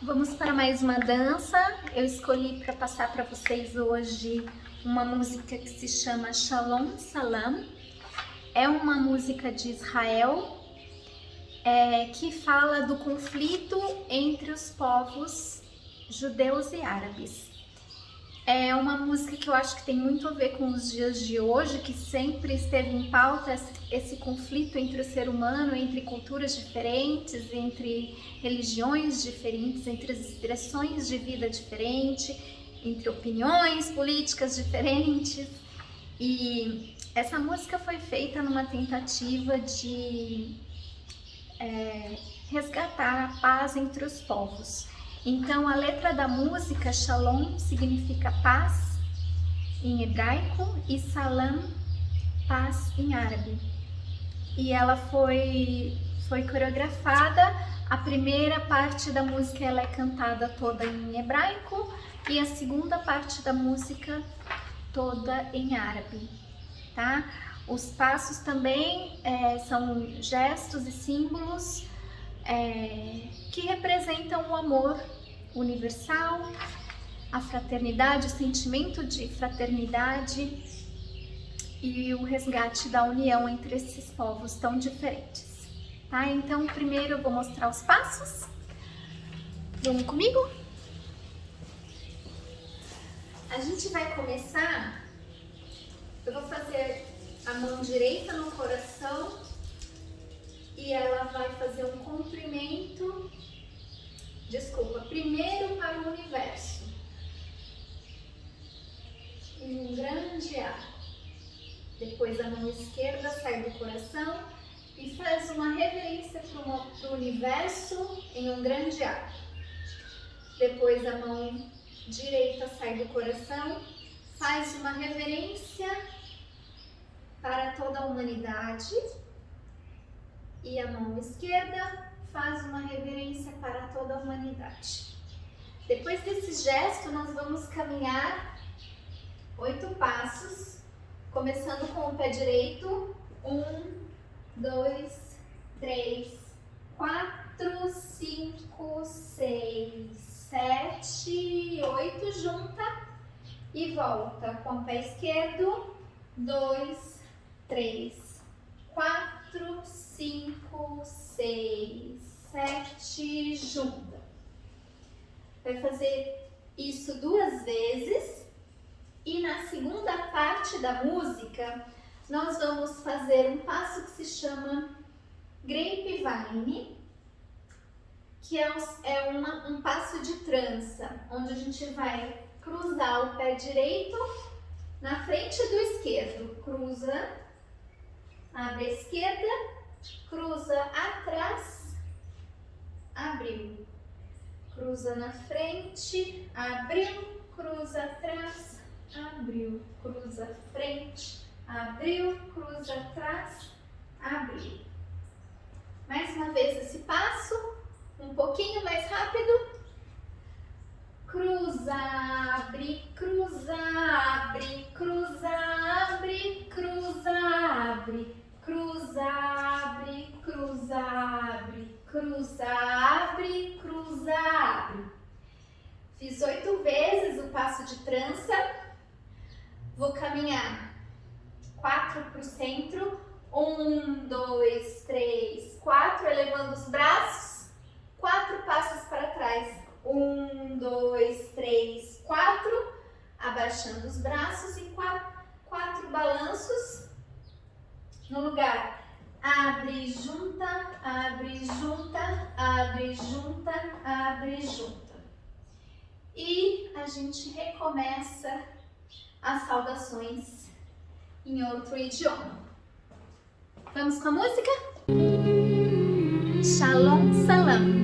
Vamos para mais uma dança. Eu escolhi para passar para vocês hoje uma música que se chama Shalom Salam. É uma música de Israel que fala do conflito entre os povos judeus e árabes. É uma música que eu acho que tem muito a ver com os dias de hoje, que sempre esteve em pauta esse conflito entre o ser humano, entre culturas diferentes, entre religiões diferentes, entre as expressões de vida diferentes, entre opiniões políticas diferentes. E essa música foi feita numa tentativa de resgatar a paz entre os povos. Então, a letra da música, Shalom, significa paz em hebraico e Salam, paz em árabe. E ela foi coreografada. A primeira parte da música ela é cantada toda em hebraico e a segunda parte da música toda em árabe, tá? Os passos também são gestos e símbolos que representam o amor universal, a fraternidade, o sentimento de fraternidade e o resgate da união entre esses povos tão diferentes, tá? Então, primeiro eu vou mostrar os passos. Vamos comigo? A gente vai começar, eu vou fazer a mão direita no coração e ela vai fazer um comprimento, primeiro para o universo, em um grande arco. Depois a mão esquerda sai do coração e faz uma reverência para o universo em um grande arco. Depois a mão direita sai do coração, faz uma reverência para toda a humanidade. E a mão esquerda faz uma reverência para toda a humanidade. Depois desse gesto, nós vamos caminhar 8 passos, começando com o pé direito. 1, 2, 3, 4, 5, 6, 7, 8. Junta e volta com o pé esquerdo. 2, 3, 4, 5, 6, 7, junta. Vai fazer isso 2 vezes e na segunda parte da música nós vamos fazer um passo que se chama Grapevine, que é um passo de trança, onde a gente vai cruzar o pé direito na frente do esquerdo, cruza, abre a esquerda, cruza atrás, abriu, cruza na frente, abriu, cruza atrás, abriu, cruza frente, abriu, cruza atrás, abriu. Mais uma vez esse passo, um pouquinho mais rápido. Cruza, abre, cruza, abre, cruza, abre, cruza, abre, cruza, abre, cruza, abre, cruza, abre, cruza, abre. Fiz 8 vezes o passo de trança. Vou caminhar 4 para o centro. 1, 2, 3, 4, elevando os braços. 4 passos para trás. 1, 2, 3, 4, abaixando os braços e 4 balanços no lugar. Abre, junta, abre, junta, abre, junta, abre, junta. E a gente recomeça as saudações em outro idioma. Vamos com a música? Shalom Salam.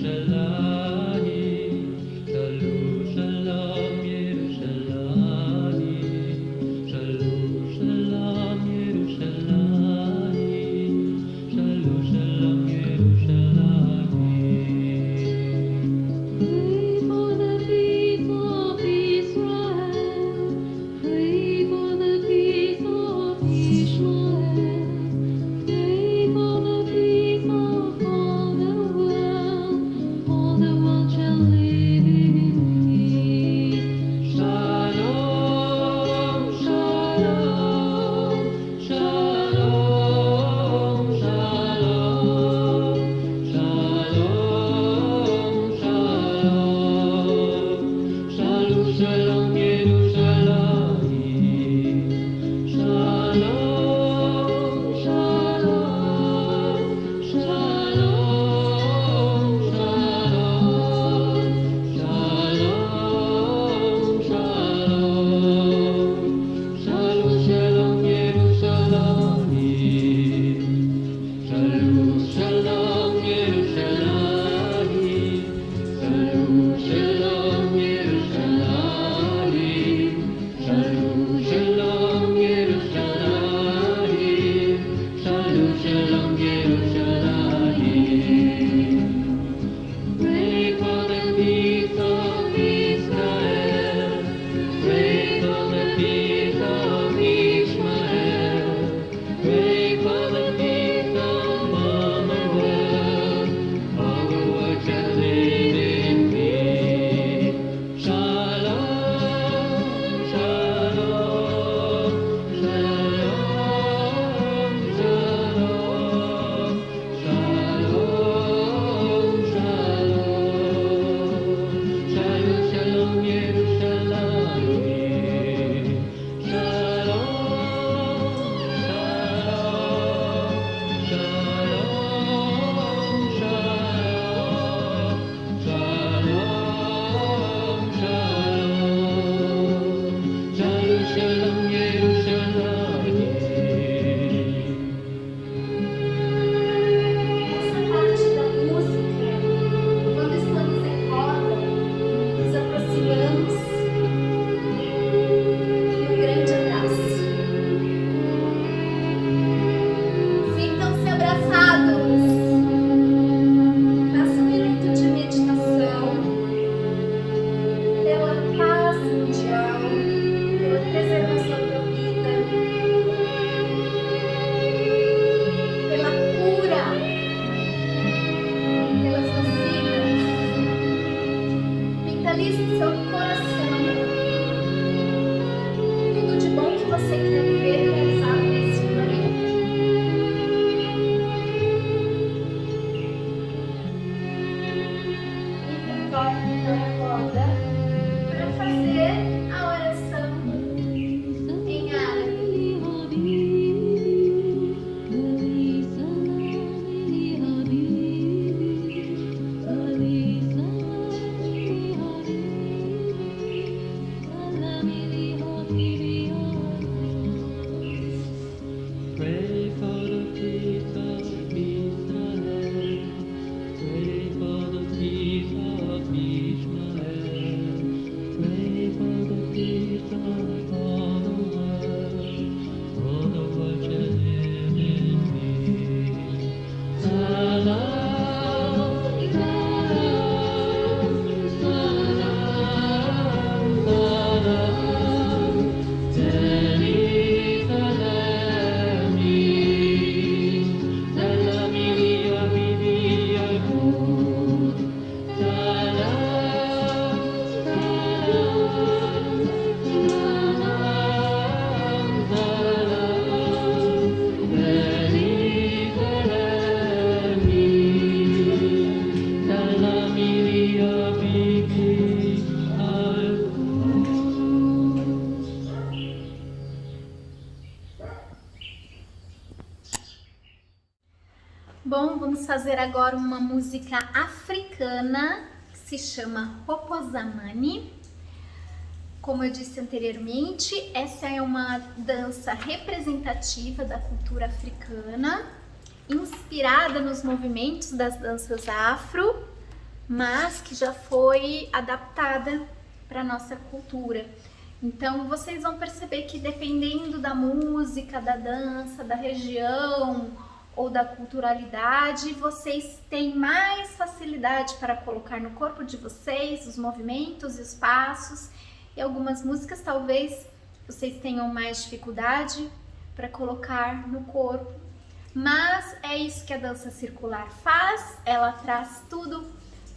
Shalom, Bom, vamos fazer agora uma música africana que se chama Hokozamani. Como eu disse anteriormente, essa é uma dança representativa da cultura africana, inspirada nos movimentos das danças afro, mas que já foi adaptada para a nossa cultura. Então vocês vão perceber que dependendo da música, da dança, da região ou da culturalidade, vocês têm mais facilidade para colocar no corpo de vocês os movimentos e os passos, e algumas músicas talvez vocês tenham mais dificuldade para colocar no corpo. Mas é isso que a dança circular faz, ela traz tudo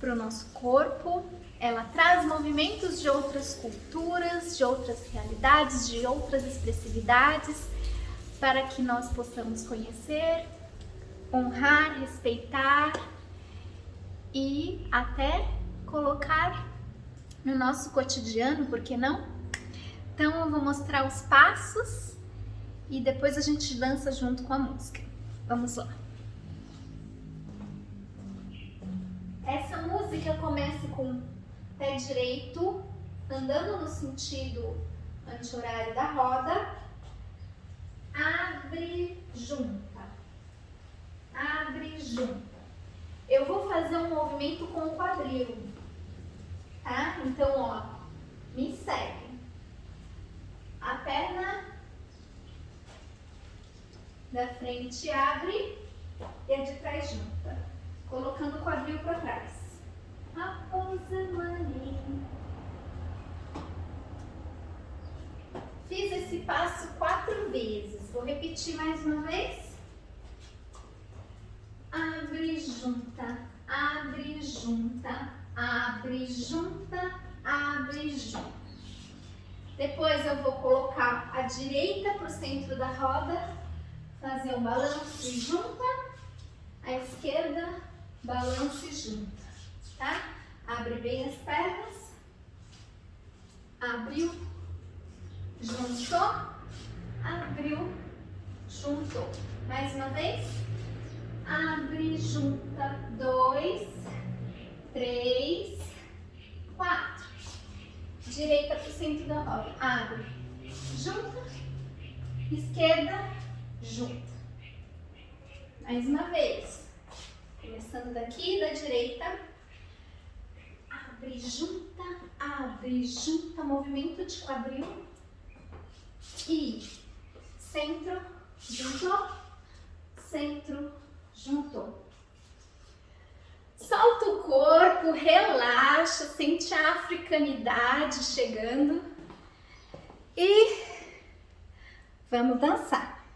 para o nosso corpo, ela traz movimentos de outras culturas, de outras realidades, de outras expressividades, para que nós possamos conhecer, honrar, respeitar e até colocar no nosso cotidiano, por que não? Então eu vou mostrar os passos e depois a gente dança junto com a música. Vamos lá. Essa música começa com pé direito, andando no sentido anti-horário da roda, abre, junta, abre, junta. Eu vou fazer um movimento com o quadril, tá? Então, ó, me segue. A perna da frente abre e a de trás junta, colocando o quadril para trás. Raposa maninha. Fiz esse passo 4 vezes. Vou repetir mais uma vez. Abre, junta, abre, junta, abre, junta, abre, junta. Depois eu vou colocar a direita para o centro da roda, fazer um balanço e junta, a esquerda, balanço e junta, tá? Abre bem as pernas, abriu, juntou, abriu, juntou. Mais uma vez, abre, junta, 2, 3, 4. Direita para o centro da roda, abre, junta, esquerda, junta. Mais uma vez, começando daqui da direita, abre, junta, movimento de quadril e centro, juntou, centro, juntou. Solta o corpo, relaxa, sente a africanidade chegando e vamos dançar.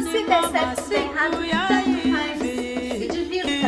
Se der certo, se der errado, tanto faz, se divirta.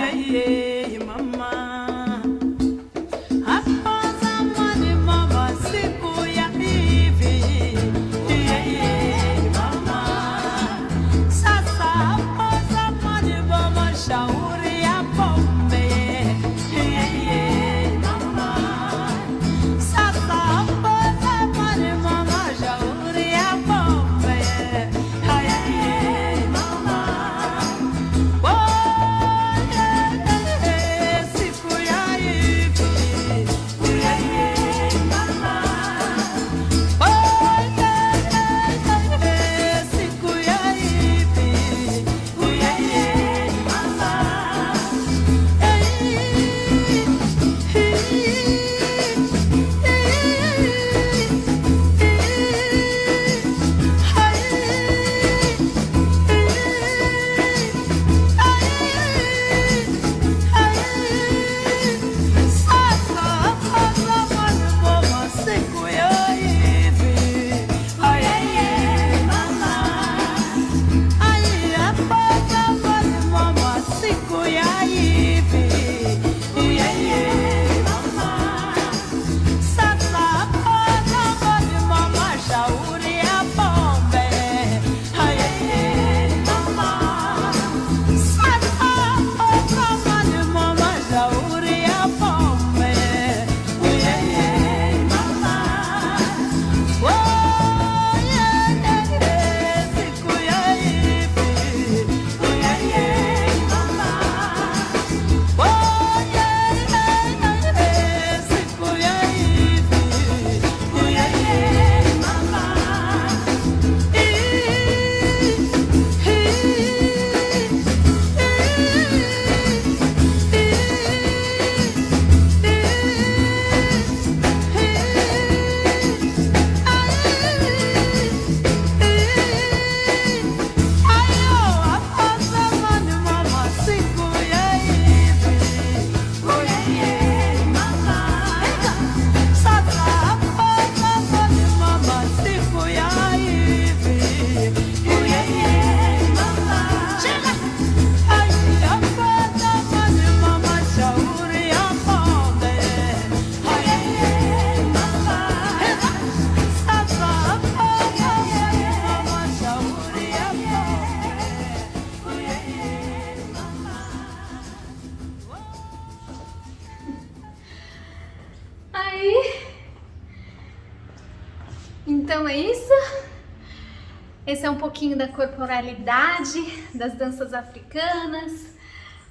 Esse é um pouquinho da corporalidade das danças africanas,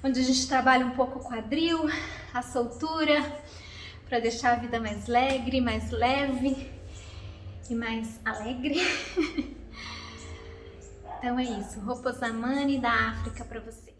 onde a gente trabalha um pouco o quadril, a soltura, para deixar a vida mais alegre, mais leve e mais alegre. Então é isso, Roupa Zamani da África para você.